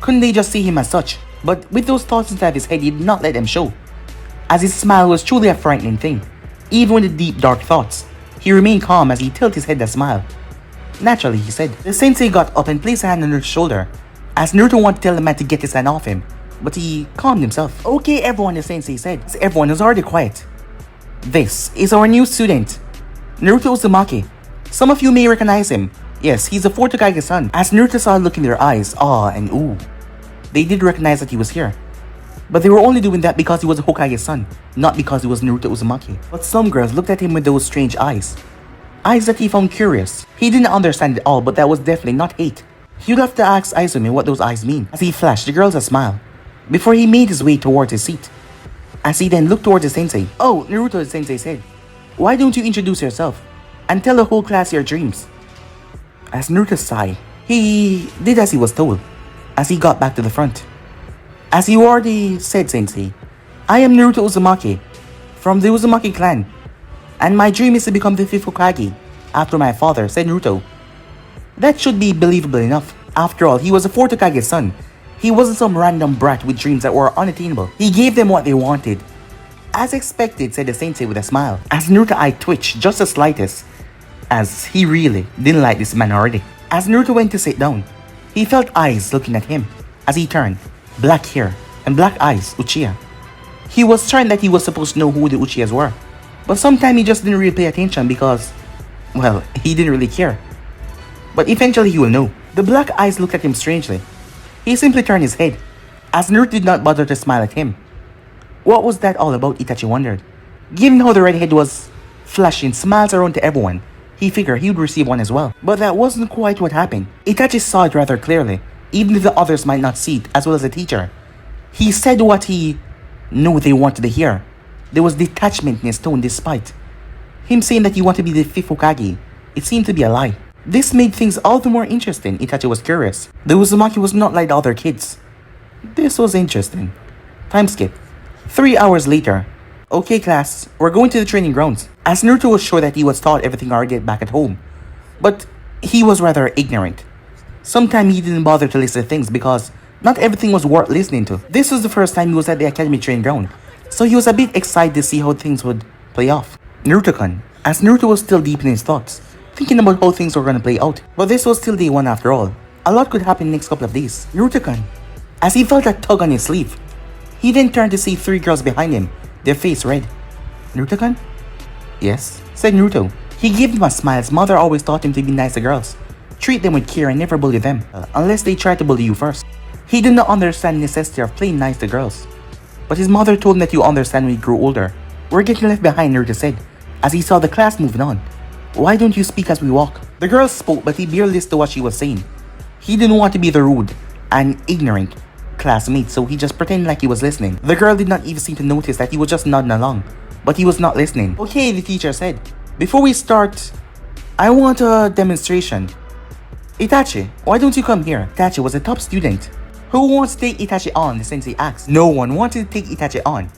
Couldn't they just see him as such? But with those thoughts inside his head, he did not let them show. As his smile was truly a frightening thing. Even with the deep dark thoughts, he remained calm as he tilted his head and smiled. Naturally, he said. The sensei got up and placed a hand on Naruto's shoulder, as Naruto wanted to tell the man to get his hand off him, but he calmed himself. Okay, everyone, the sensei said. As everyone was already quiet. This is our new student, Naruto Uzumaki. Some of you may recognize him. Yes, he's the fourth Hokage's son. As Naruto saw a look in their eyes, awe and ooh, they did recognize that he was here. But they were only doing that because he was Hokage's son, not because he was Naruto Uzumaki. But some girls looked at him with those strange eyes. Eyes that he found curious. He didn't understand it all, but that was definitely not hate. He would have to ask Izumi what those eyes mean. As he flashed the girls a smile, before he made his way towards his seat. As he then looked towards the sensei. Oh, Naruto, the sensei said. Why don't you introduce yourself and tell the whole class your dreams? As Naruto sighed, he did as he was told, as he got back to the front. As you already said, sensei, I am Naruto Uzumaki, from the Uzumaki clan, and my dream is to become the 5th Hokage, after my father, said Naruto. That should be believable enough. After all, he was the 4th Hokage's son. He wasn't some random brat with dreams that were unattainable. He gave them what they wanted, As expected, said the sensei with a smile, as Naruto's eye twitched just the slightest, as he really didn't like this man already. As Naruto went to sit down, he felt eyes looking at him. As he turned, black hair and black eyes, Uchiha. He was certain that he was supposed to know who the Uchihas were, but sometimes he just didn't really pay attention because, well, he didn't really care. But eventually he will know. The black eyes looked at him strangely. He simply turned his head, as Naruto did not bother to smile at him. What was that all about, Itachi wondered. Given how the redhead was flashing smiles around to everyone, he figured he would receive one as well. But that wasn't quite what happened. Itachi saw it rather clearly, even if the others might not see it as well as the teacher. He said what he knew they wanted to hear. There was detachment in his tone despite him saying that he wanted to be the fifth Hokage. It seemed to be a lie. This made things all the more interesting. Itachi was curious. The Uzumaki was not like the other kids. This was interesting. Time skip. 3 hours later. Okay class, we're going to the training grounds. As Naruto was sure that he was taught everything already back at home. But he was rather ignorant. Sometimes he didn't bother to listen to things because not everything was worth listening to. This was the first time he was at the academy training ground, so he was a bit excited to see how things would play off. Naruto-kun, as Naruto was still deep in his thoughts, thinking about how things were going to play out. But this was still day 1 after all. A lot could happen next couple of days. Naruto-kun, as he felt a tug on his sleeve, he then turned to see 3 girls behind him, their face red. Naruto-kun? Yes, said Naruto. He gave them a smile. His mother always taught him to be nice to girls. Treat them with care and never bully them, unless they try to bully you first. He did not understand the necessity of playing nice to girls. But his mother told him that you understand when you grow older. We're getting left behind, Naruto said, as he saw the class moving on. Why don't you speak as we walk? The girl spoke, but he barely listened to what she was saying. He didn't want to be the rude and ignorant classmate, so he just pretended like he was listening. The girl did not even seem to notice that he was just nodding along, but he was not listening. Okay, the teacher said. Before we start, I want a demonstration. Itachi, why don't you come here? Itachi was a top student. Who wants to take Itachi on? The sensei asked. No one wanted to take Itachi on.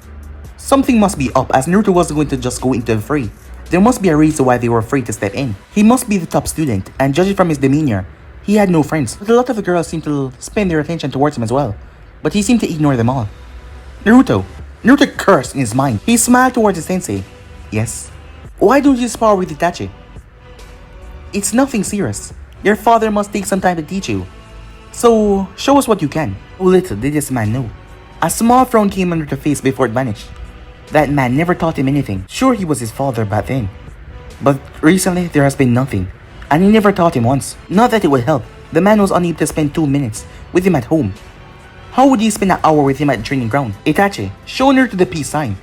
Something must be up, as Naruto wasn't going to just go into the fray. There must be a reason why they were afraid to step in. He must be the top student, and judging from his demeanor, he had no friends. But a lot of the girls seemed to spend their attention towards him as well. But he seemed to ignore them all. Naruto cursed in his mind. He smiled towards the sensei. Yes? Why don't you spar with Itachi? It's nothing serious. Your father must take some time to teach you. So, show us what you can. Oh, little did this man know. A small frown came under the face before it vanished. That man never taught him anything. Sure, he was his father back then. But recently, there has been nothing. And he never taught him once. Not that it would help. The man was unable to spend 2 minutes with him at home. How would he spend an hour with him at the training ground? Itachi, show Naruto the peace sign.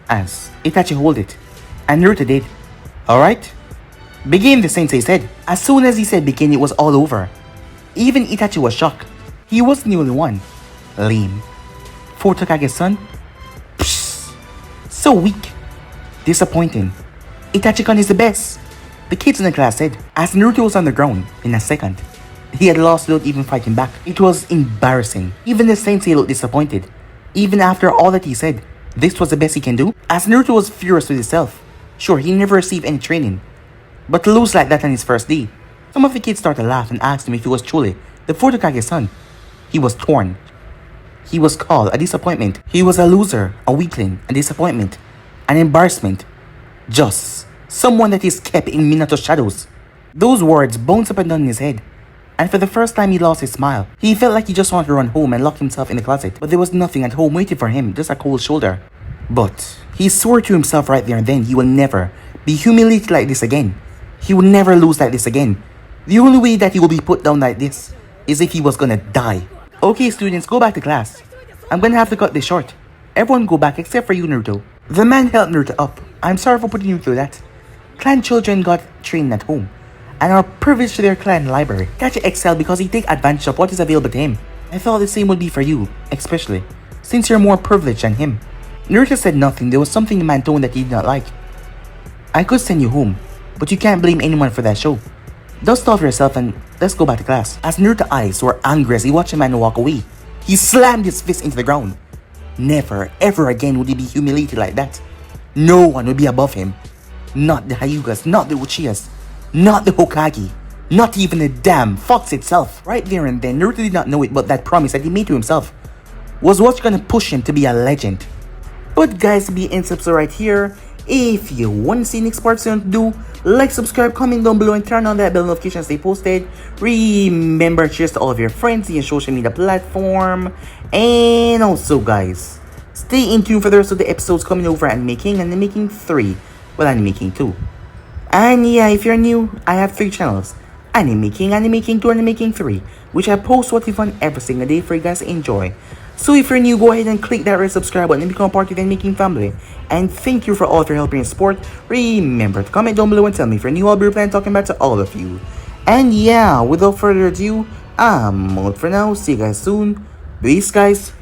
As Itachi hold it. And Naruto did. Alright? Begin, the sensei said. As soon as he said begin, it was all over. Even Itachi was shocked. He wasn't the only one. Lame. Fourth Hokage's son? Psst. So weak. Disappointing. Itachi-kun is the best. The kids in the class said. As Naruto was on the ground, in a second, he had lost without even fighting back. It was embarrassing. Even the sensei looked disappointed. Even after all that he said, this was the best he can do? As Naruto was furious with himself. Sure, he never received any training. But to lose like that on his first day. Some of the kids started to laugh and asked him if he was truly the fourth Hokage's son. He was torn. He was called a disappointment. He was a loser, a weakling, a disappointment, an embarrassment. Just someone that is kept in Minato's shadows. Those words bounced up and down in his head. And for the first time he lost his smile. He felt like he just wanted to run home and lock himself in the closet. But there was nothing at home waiting for him, just a cold shoulder. But he swore to himself right there and then he will never be humiliated like this again. He will never lose like this again. The only way that he will be put down like this is if he was gonna die. Okay students, go back to class. I'm gonna have to cut this short. Everyone go back except for you, Naruto. The man held Naruto up. I'm sorry for putting you through that. Clan children got trained at home and are privileged to their clan library. Itachi excelled because he take advantage of what is available to him. I thought the same would be for you, especially since you're more privileged than him. Naruto said nothing. There was something in the man's tone that he did not like. I could send you home, but you can't blame anyone for that show. Dust off yourself and let's go back to class. As Naruto's eyes were angry as he watched the man walk away, he slammed his fist into the ground. Never, ever again would he be humiliated like that. No one would be above him. Not the Hyugas, not the Uchihas, not the Hokage, not even the damn Fox itself. Right there and then, Naruto did not know it, but that promise that he made to himself was what's gonna push him to be a legend. But guys, be in subscribe right here. If you want to see next part soon, do like, subscribe, comment down below, and turn on that bell notification stay posted. Remember, share to all of your friends in your social media platform. And also guys, stay in tune for the rest of the episodes coming over at Making and Making 3. Well, I'm Making 2. And yeah, if you're new, I have 3 channels. Anime Making 2, and Making 3, which I post what we fun every single day for you guys to enjoy. So if you're new, go ahead and click that red subscribe button and become part of the Making family. And thank you for all of your help and support. Remember to comment down below and tell me if you're new, I'll be replying talking back to all of you. And yeah, without further ado, I'm out for now. See you guys soon. Peace guys.